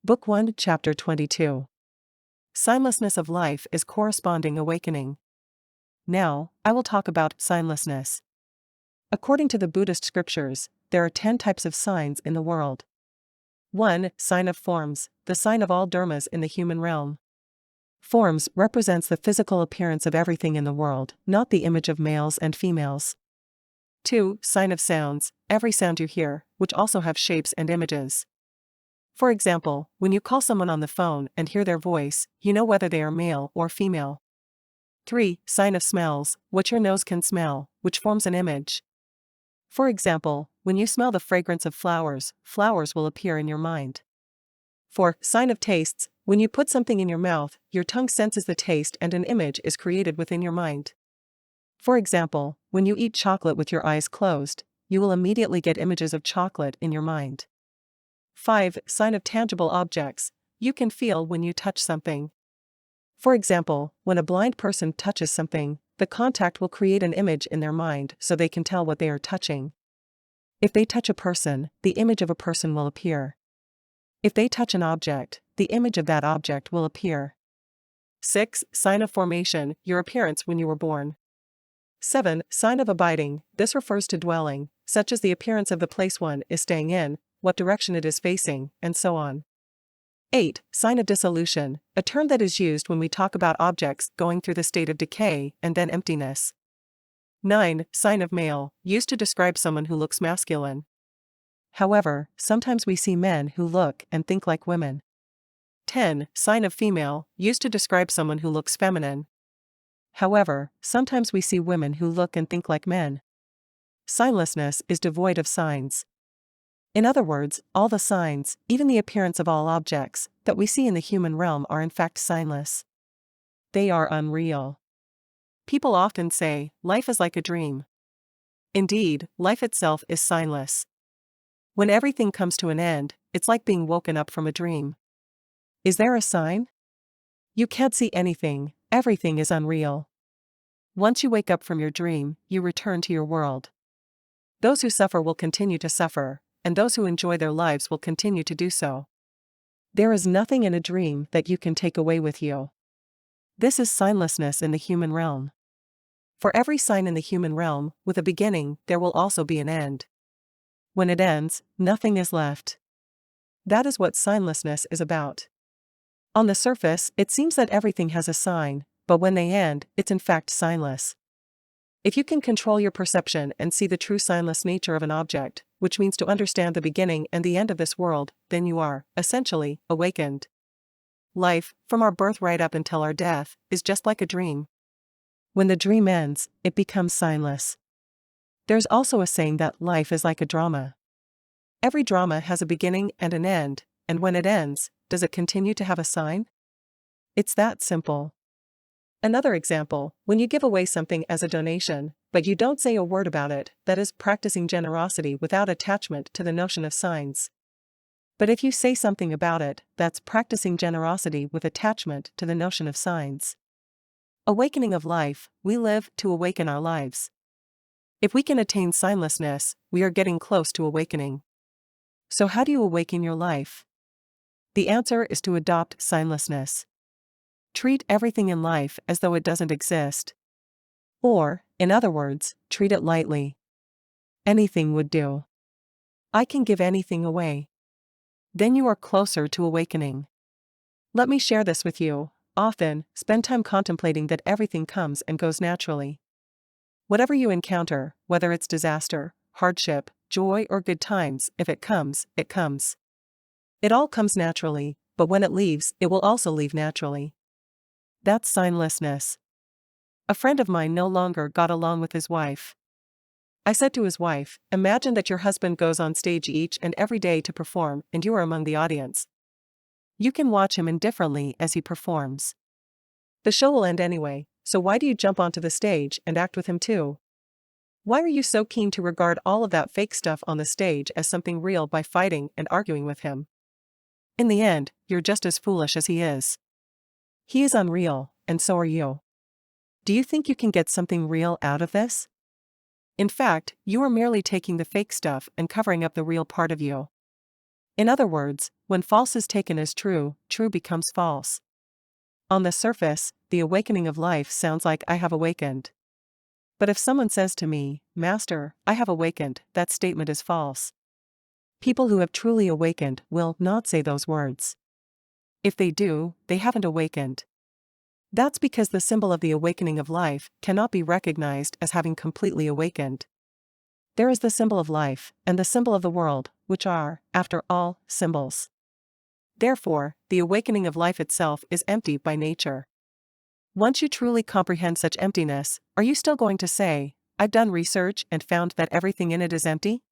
Book 1, Chapter 22. Signlessness of life is corresponding awakening. Now, I will talk about signlessness. According to the Buddhist scriptures, there are 10 types of signs in the world. 1. Sign of forms, the sign of all dharmas in the human realm. Forms represents the physical appearance of everything in the world, not the image of males and females. 2. Sign of sounds, every sound you hear, which also have shapes and images. For example, when you call someone on the phone and hear their voice, you know whether they are male or female. 3. Sign of smells, what your nose can smell, which forms an image. For example, when you smell the fragrance of flowers, flowers will appear in your mind. 4. Sign of tastes, when you put something in your mouth, your tongue senses the taste and an image is created within your mind. For example, when you eat chocolate with your eyes closed, you will immediately get images of chocolate in your mind. 5. Sign of tangible objects, you can feel when you touch something. For example, when a blind person touches something, the contact will create an image in their mind so they can tell what they are touching. If they touch a person, the image of a person will appear. If they touch an object, the image of that object will appear. 6. Sign of formation, your appearance when you were born. 7. Sign of abiding, this refers to dwelling, such as the appearance of the place one is staying in, what direction it is facing, and so on. 8. Sign of dissolution, a term that is used when we talk about objects going through the state of decay and then emptiness. 9. Sign of male, used to describe someone who looks masculine. However, sometimes we see men who look and think like women. 10. Sign of female, used to describe someone who looks feminine. However, sometimes we see women who look and think like men. Signlessness is devoid of signs. In other words, all the signs, even the appearance of all objects, that we see in the human realm are in fact signless. They are unreal. People often say, life is like a dream. Indeed, life itself is signless. When everything comes to an end, it's like being woken up from a dream. Is there a sign? You can't see anything, everything is unreal. Once you wake up from your dream, you return to your world. Those who suffer will continue to suffer, and those who enjoy their lives will continue to do so. There is nothing in a dream that you can take away with you. This is signlessness in the human realm. For every sign in the human realm, with a beginning, there will also be an end. When it ends, nothing is left. That is what signlessness is about. On the surface, it seems that everything has a sign, but when they end, it's in fact signless. If you can control your perception and see the true signless nature of an object, which means to understand the beginning and the end of this world, then you are, essentially, awakened. Life, from our birth right up until our death, is just like a dream. When the dream ends, it becomes signless. There's also a saying that life is like a drama. Every drama has a beginning and an end, and when it ends, does it continue to have a sign? It's that simple. Another example, when you give away something as a donation, but you don't say a word about it, that is practicing generosity without attachment to the notion of signs. But if you say something about it, that's practicing generosity with attachment to the notion of signs. Awakening of life, we live to awaken our lives. If we can attain signlessness, we are getting close to awakening. So how do you awaken your life? The answer is to adopt signlessness. Treat everything in life as though it doesn't exist. Or, in other words, treat it lightly. Anything would do. I can give anything away. Then you are closer to awakening. Let me share this with you. Often, spend time contemplating that everything comes and goes naturally. Whatever you encounter, whether it's disaster, hardship, joy or good times, if it comes, it comes. It all comes naturally, but when it leaves, it will also leave naturally. That's signlessness. A friend of mine no longer got along with his wife. I said to his wife, imagine that your husband goes on stage each and every day to perform and you are among the audience. You can watch him indifferently as he performs. The show will end anyway, so why do you jump onto the stage and act with him too? Why are you so keen to regard all of that fake stuff on the stage as something real by fighting and arguing with him? In the end, you're just as foolish as he is. He is unreal, and so are you. Do you think you can get something real out of this? In fact, you are merely taking the fake stuff and covering up the real part of you. In other words, when false is taken as true, true becomes false. On the surface, the awakening of life sounds like I have awakened. But if someone says to me, Master, I have awakened, that statement is false. People who have truly awakened will not say those words. If they do, they haven't awakened. That's because the symbol of the awakening of life cannot be recognized as having completely awakened. There is the symbol of life and the symbol of the world, which are, after all, symbols. Therefore, the awakening of life itself is empty by nature. Once you truly comprehend such emptiness, are you still going to say, I've done research and found that everything in it is empty?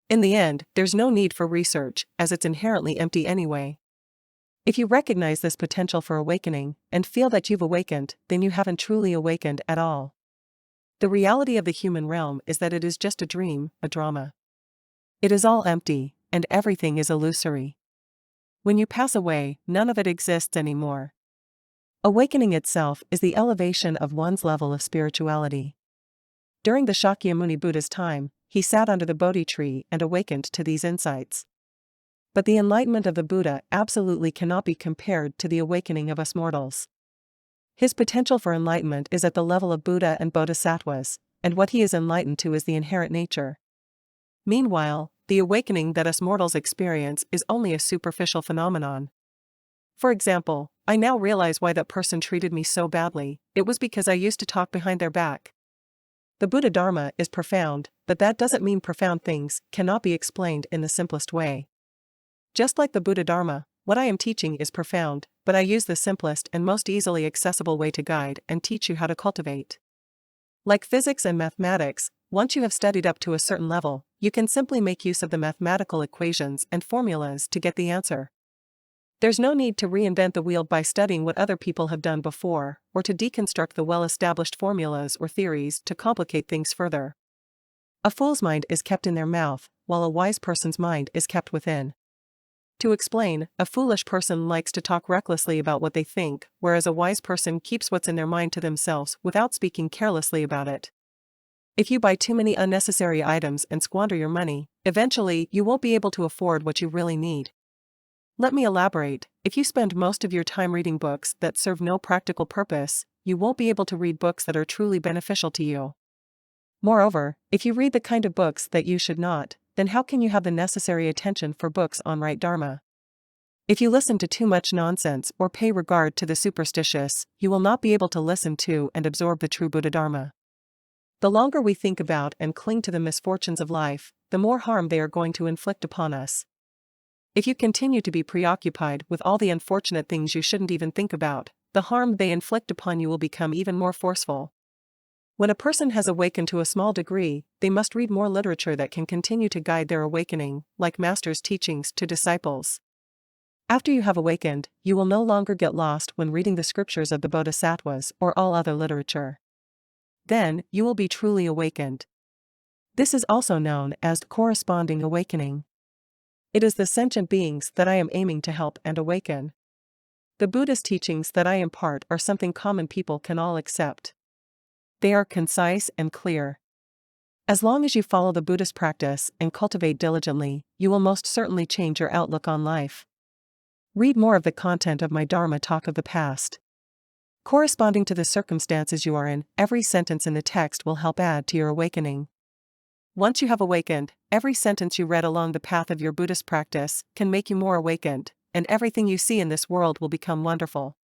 In the end, there's no need for research, as it's inherently empty anyway. If you recognize this potential for awakening and feel that you've awakened, then you haven't truly awakened at all. The reality of the human realm is that it is just a dream, a drama. It is all empty, and everything is illusory. When you pass away, none of it exists anymore. Awakening itself is the elevation of one's level of spirituality. During the Shakyamuni Buddha's time, he sat under the Bodhi tree and awakened to these insights. But the enlightenment of the Buddha absolutely cannot be compared to the awakening of us mortals. His potential for enlightenment is at the level of Buddha and Bodhisattvas, and what he is enlightened to is the inherent nature. Meanwhile, the awakening that us mortals experience is only a superficial phenomenon. For example, I now realize why that person treated me so badly. It was because I used to talk behind their back. The Buddha Dharma is profound, but that doesn't mean profound things cannot be explained in the simplest way. Just like the Buddha Dharma, what I am teaching is profound, but I use the simplest and most easily accessible way to guide and teach you how to cultivate. Like physics and mathematics, once you have studied up to a certain level, you can simply make use of the mathematical equations and formulas to get the answer. There's no need to reinvent the wheel by studying what other people have done before, or to deconstruct the well-established formulas or theories to complicate things further. A fool's mind is kept in their mouth, while a wise person's mind is kept within. To explain, a foolish person likes to talk recklessly about what they think, whereas a wise person keeps what's in their mind to themselves without speaking carelessly about it. If you buy too many unnecessary items and squander your money, eventually you won't be able to afford what you really need. Let me elaborate. If you spend most of your time reading books that serve no practical purpose, you won't be able to read books that are truly beneficial to you. Moreover, if you read the kind of books that you should not, then how can you have the necessary attention for books on right Dharma? If you listen to too much nonsense or pay regard to the superstitious, you will not be able to listen to and absorb the true Buddha Dharma. The longer we think about and cling to the misfortunes of life, the more harm they are going to inflict upon us. If you continue to be preoccupied with all the unfortunate things you shouldn't even think about, the harm they inflict upon you will become even more forceful. When a person has awakened to a small degree, they must read more literature that can continue to guide their awakening, like Master's teachings to disciples. After you have awakened, you will no longer get lost when reading the scriptures of the Bodhisattvas or all other literature. Then, you will be truly awakened. This is also known as corresponding awakening. It is the sentient beings that I am aiming to help and awaken. The Buddhist teachings that I impart are something common people can all accept. They are concise and clear. As long as you follow the Buddhist practice and cultivate diligently, you will most certainly change your outlook on life. Read more of the content of my Dharma talk of the past. Corresponding to the circumstances you are in, every sentence in the text will help add to your awakening. Once you have awakened, every sentence you read along the path of your Buddhist practice can make you more awakened, and everything you see in this world will become wonderful.